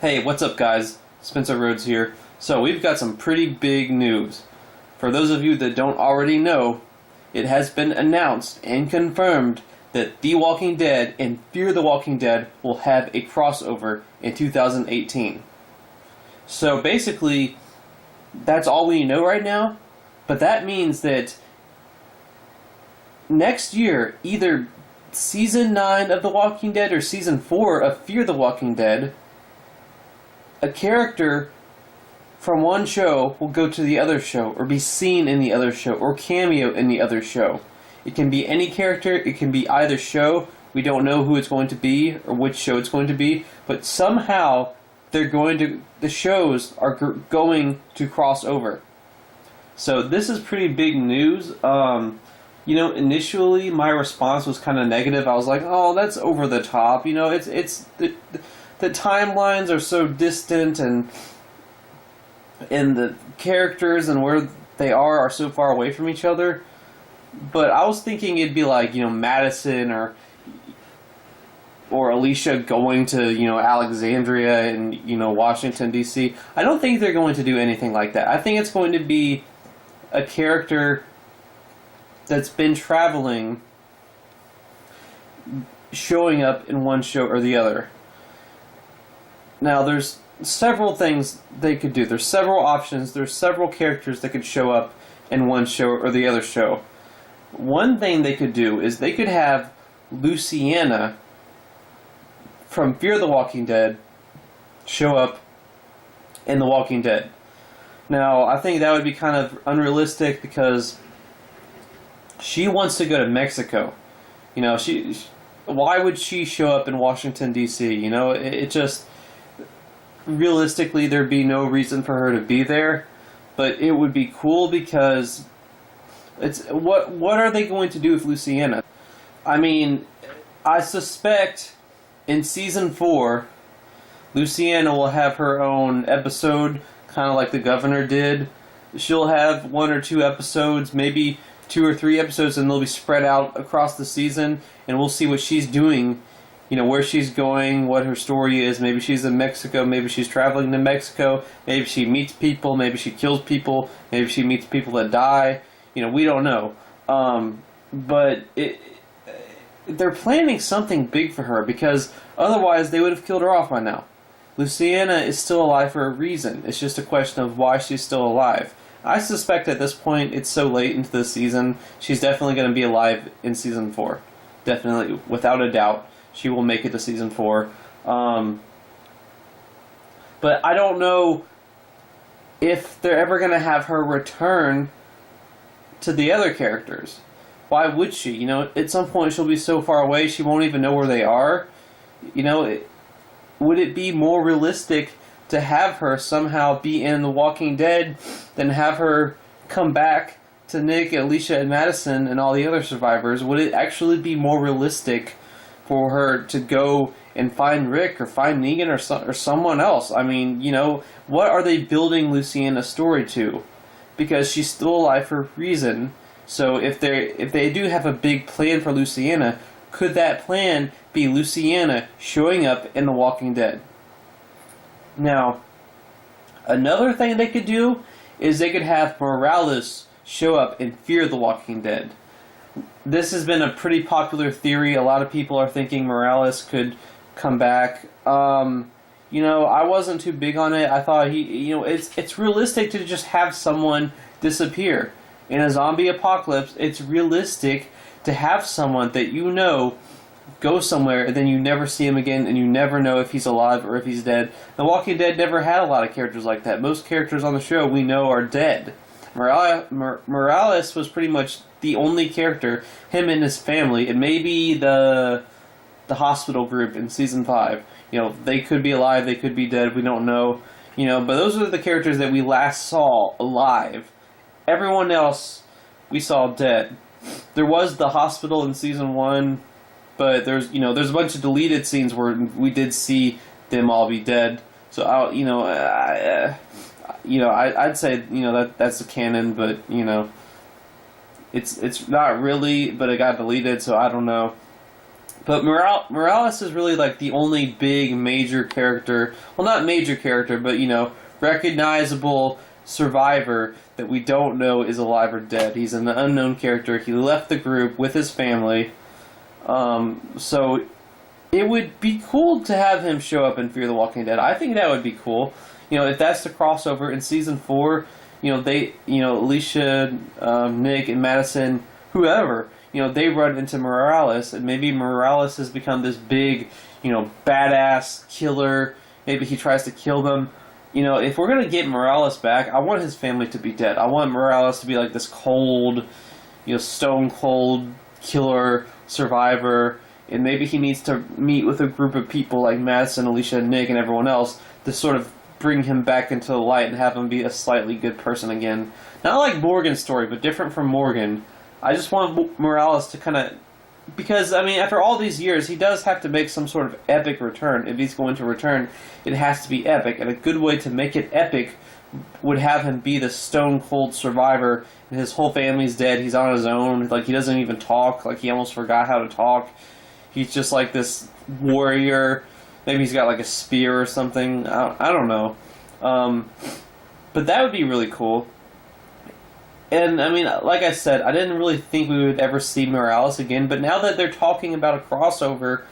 Hey, what's up, guys? Spencer Rhodes here. So, we've got some pretty big news. For those of you that don't already know, it has been announced and confirmed that The Walking Dead and Fear the Walking Dead will have a crossover in 2018. So, basically, that's all we know right now, but that means that next year, either Season 9 of The Walking Dead or Season 4 of Fear the Walking Dead, a character from one show will go to the other show, or be seen in the other show, or cameo in the other show. It can be any character, it can be either show, we don't know who it's going to be, or which show it's going to be, but somehow the shows are going to cross over. So this is pretty big news. Initially my response was kind of negative. I was like, oh, that's over the top. The timelines are so distant, and the characters and where they are so far away from each other. But I was thinking it'd be like, Madison or Alicia going to, Alexandria and, Washington, D.C. I don't think they're going to do anything like that. I think it's going to be a character that's been traveling, showing up in one show or the other. Now, there's several things they could do. There's several options. There's several characters that could show up in one show or the other show. One thing they could do is they could have Luciana from Fear the Walking Dead show up in The Walking Dead. Now, I think that would be kind of unrealistic because she wants to go to Mexico. Why would she show up in Washington, D.C.? It just... Realistically, there'd be no reason for her to be there, but it would be cool because it's what are they going to do with Luciana? I mean, I suspect in season 4, Luciana will have her own episode, kind of like the governor did. She'll have 1 or 2 episodes, maybe 2 or 3 episodes, and they'll be spread out across the season, and we'll see what she's doing. Where she's going, what her story is. Maybe she's in Mexico, maybe she's traveling to Mexico, maybe she meets people, maybe she kills people, maybe she meets people that die. We don't know. But they're planning something big for her, because otherwise they would have killed her off by now. Luciana is still alive for a reason. It's just a question of why she's still alive. I suspect at this point, it's so late into the season, she's definitely going to be alive in Season 4. Definitely, without a doubt. She will make it to Season 4. But I don't know if they're ever going to have her return to the other characters. Why would she? At some point she'll be so far away she won't even know where they are. Would it be more realistic to have her somehow be in The Walking Dead than have her come back to Nick, Alicia, and Madison and all the other survivors? Would it actually be more realistic for her to go and find Rick or find Negan or someone else? I mean, what are they building Luciana's story to? Because she's still alive for a reason. So if they do have a big plan for Luciana, could that plan be Luciana showing up in The Walking Dead? Now, another thing they could do is they could have Morales show up in Fear the Walking Dead. This has been a pretty popular theory. A lot of people are thinking Morales could come back. I wasn't too big on it. I thought it's realistic to just have someone disappear. In a zombie apocalypse, it's realistic to have someone that go somewhere and then you never see him again and you never know if he's alive or if he's dead. The Walking Dead never had a lot of characters like that. Most characters on the show we know are dead. Morales was pretty much the only character, him and his family, and maybe the hospital group in Season 5. They could be alive, they could be dead, we don't know. But those are the characters that we last saw alive. Everyone else we saw dead. There was the hospital in Season 1, but there's a bunch of deleted scenes where we did see them all be dead. So I'd say that's the canon, but it's not really. But it got deleted, so I don't know. But Morales is really like the only big major character. Well, not major character, but recognizable survivor that we don't know is alive or dead. He's an unknown character. He left the group with his family. So it would be cool to have him show up in Fear the Walking Dead. I think that would be cool. If that's the crossover in season 4, Alicia, Nick, and Madison, whoever, they run into Morales, and maybe Morales has become this big, badass killer. Maybe he tries to kill them. If we're gonna get Morales back, I want his family to be dead. I want Morales to be like this cold, stone cold killer survivor, and maybe he needs to meet with a group of people like Madison, Alicia, Nick, and everyone else to sort of bring him back into the light and have him be a slightly good person again. Not like Morgan's story, but different from Morgan. I just want Morales to kind of... Because, after all these years, he does have to make some sort of epic return. If he's going to return, it has to be epic. And a good way to make it epic would have him be the stone-cold survivor, and his whole family's dead. He's on his own. Like, he doesn't even talk. Like, he almost forgot how to talk. He's just like this warrior. Maybe he's got like a spear or something. I don't know. But that would be really cool. And, like I said, I didn't really think we would ever see Morales again, but now that they're talking about a crossover,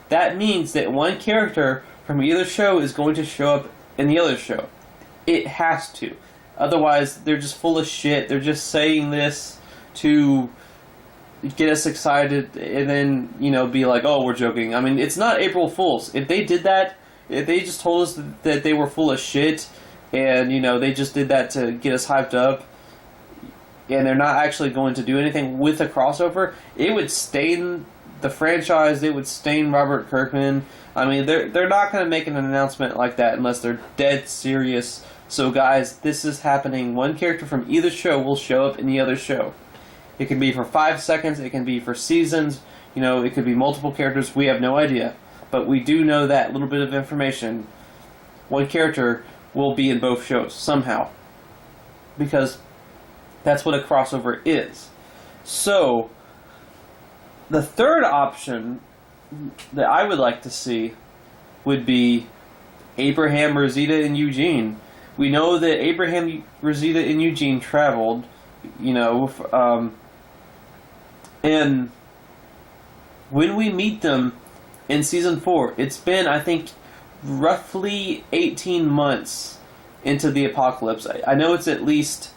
that means that one character from either show is going to show up in the other show. It has to. Otherwise, they're just full of shit. They're just saying this to get us excited and then, be like, oh, we're joking. It's not April Fool's. If they did that, if they just told us that they were full of shit and, they just did that to get us hyped up, and they're not actually going to do anything with a crossover, it would stain the franchise, it would stain Robert Kirkman. They're not going to make an announcement like that unless they're dead serious. So guys, this is happening. One character from either show will show up in the other show. It can be for 5 seconds, it can be for seasons, it could be multiple characters, we have no idea. But we do know that little bit of information. One character will be in both shows, somehow. Because that's what a crossover is. So, the third option that I would like to see would be Abraham, Rosita, and Eugene. We know that Abraham, Rosita, and Eugene traveled, and when we meet them in Season 4, it's been, I think, roughly 18 months into the apocalypse. I know it's at least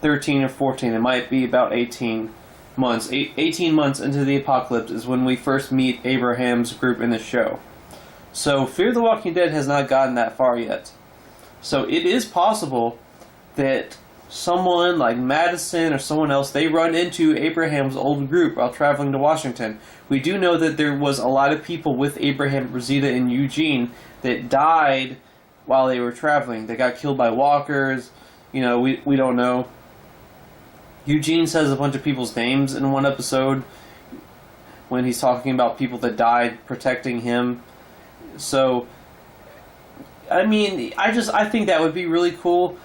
13 or 14. It might be about 18 months. 18 months into the apocalypse is when we first meet Abraham's group in the show. So Fear the Walking Dead has not gotten that far yet. So it is possible that someone like Madison or someone else, they run into Abraham's old group while traveling to Washington. We do know that there was a lot of people with Abraham, Rosita, and Eugene that died while they were traveling. They got killed by walkers. We don't know. Eugene says a bunch of people's names in one episode when he's talking about people that died protecting him. So, I think that would be really cool.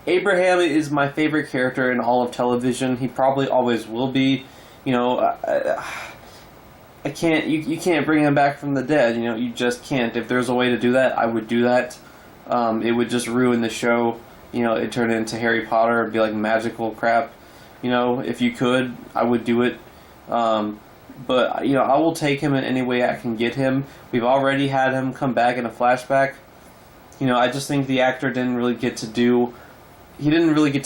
Abraham is my favorite character in all of television. He probably always will be. I can't. You can't bring him back from the dead. You just can't. If there's a way to do that, I would do that. It would just ruin the show. It turned into Harry Potter. It'd be like magical crap. If you could, I would do it. But, I will take him in any way I can get him. We've already had him come back in a flashback. I just think the actor didn't really get to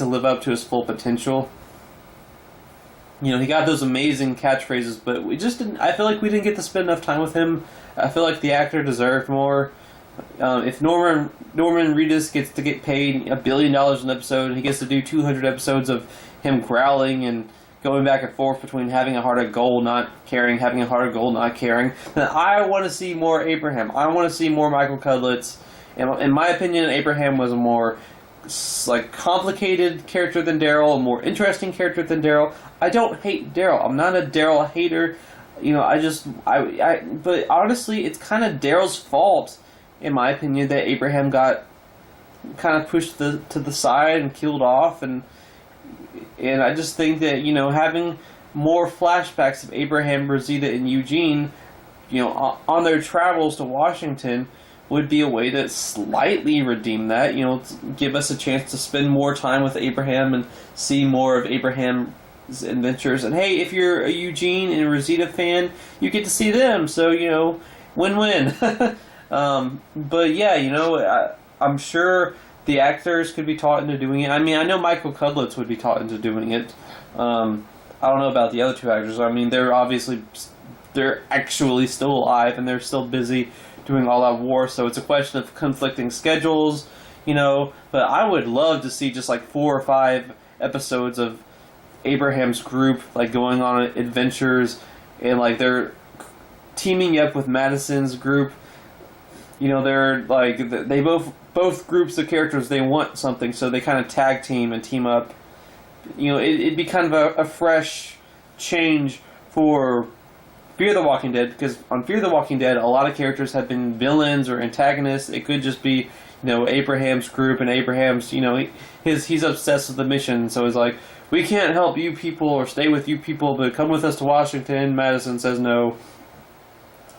live up to his full potential. He got those amazing catchphrases, but I feel like we didn't get to spend enough time with him. I feel like the actor deserved more. If Norman Reedus gets to get paid $1 billion an episode, and he gets to do 200 episodes of him growling and going back and forth between having a heart of gold, not caring, having a heart of gold, not caring, then I want to see more Abraham. I want to see more Michael Cudlitz. In my opinion, Abraham was a more complicated character than Daryl, a more interesting character than Daryl. I don't hate Daryl. I'm not a Daryl hater. But honestly, it's kind of Daryl's fault, in my opinion, that Abraham got kind of pushed to the side and killed off, and I just think that having more flashbacks of Abraham, Rosita, and Eugene, on their travels to Washington would be a way to slightly redeem that, give us a chance to spend more time with Abraham and see more of Abraham's adventures. And hey, if you're a Eugene and Rosita fan, you get to see them, so, win-win. But yeah, I'm sure the actors could be taught into doing it. I mean, I know Michael Cudlitz would be taught into doing it. I don't know about the other two actors. I mean, they're actually still alive and they're still busy doing All Out War, so it's a question of conflicting schedules, but I would love to see just like 4 or 5 episodes of Abraham's group like going on adventures, and like they're teaming up with Madison's group. They're like they both groups of characters, they want something, so they kind of tag team and team up. It'd be kind of a fresh change for Fear the Walking Dead, because on Fear the Walking Dead, a lot of characters have been villains or antagonists. It could just be, Abraham's group, and Abraham's, he's obsessed with the mission, so it's like, we can't help you people or stay with you people, but come with us to Washington. Madison says no.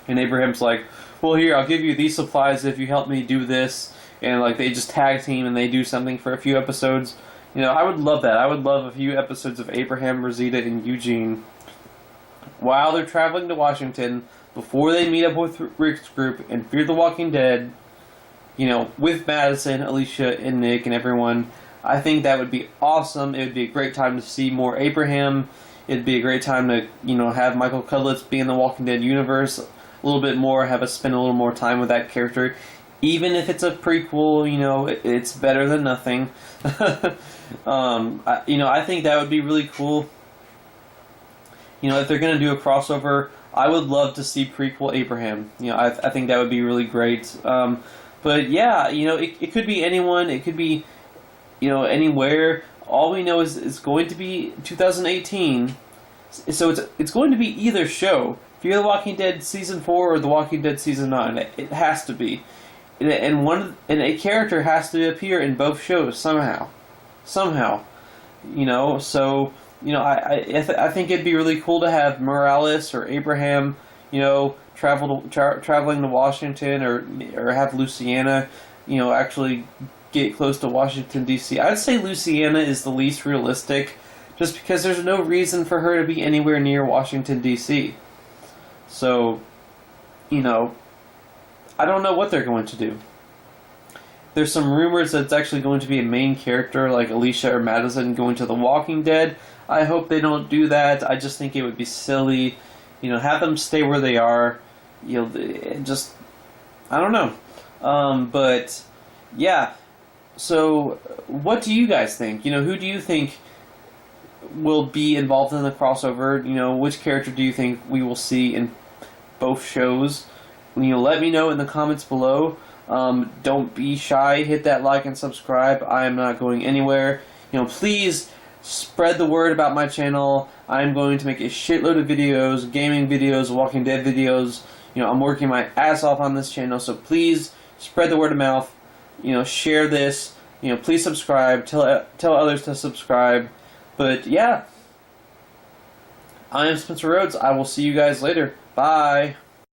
And Abraham's like, well, here, I'll give you these supplies if you help me do this. And like they just tag team and they do something for a few episodes. I would love that. I would love a few episodes of Abraham, Rosita, and Eugene while they're traveling to Washington, before they meet up with Rick's group and Fear the Walking Dead, with Madison, Alicia, and Nick and everyone. I think that would be awesome. It would be a great time to see more Abraham. It'd be a great time to, have Michael Cudlitz be in the Walking Dead universe a little bit more, have us spend a little more time with that character. Even if it's a prequel, it's better than nothing. I think that would be really cool. If they're going to do a crossover, I would love to see prequel Abraham. I think that would be really great. But yeah, it could be anyone. It could be, anywhere. All we know is it's going to be 2018. So it's going to be either show. Fear the Walking Dead Season 4 or The Walking Dead Season 9. It has to be. And a character has to appear in both shows somehow. I think it'd be really cool to have Morales or Abraham, traveling to Washington, or have Luciana, actually get close to Washington, D.C. I'd say Luciana is the least realistic, just because there's no reason for her to be anywhere near Washington, D.C. So, I don't know what they're going to do. There's some rumors that it's actually going to be a main character, like Alicia or Madison, going to The Walking Dead. I hope they don't do that. I just think it would be silly. Have them stay where they are. I don't know. But, yeah. So, what do you guys think? Who do you think will be involved in the crossover? Which character do you think we will see in both shows? Let me know in the comments below. Don't be shy. Hit that like and subscribe. I am not going anywhere. Please spread the word about my channel. I'm going to make a shitload of videos, gaming videos, Walking Dead videos. I'm working my ass off on this channel, so please spread the word of mouth. Share this. Please subscribe. Tell others to subscribe. But yeah, I am Spencer Rhodes. I will see you guys later. Bye.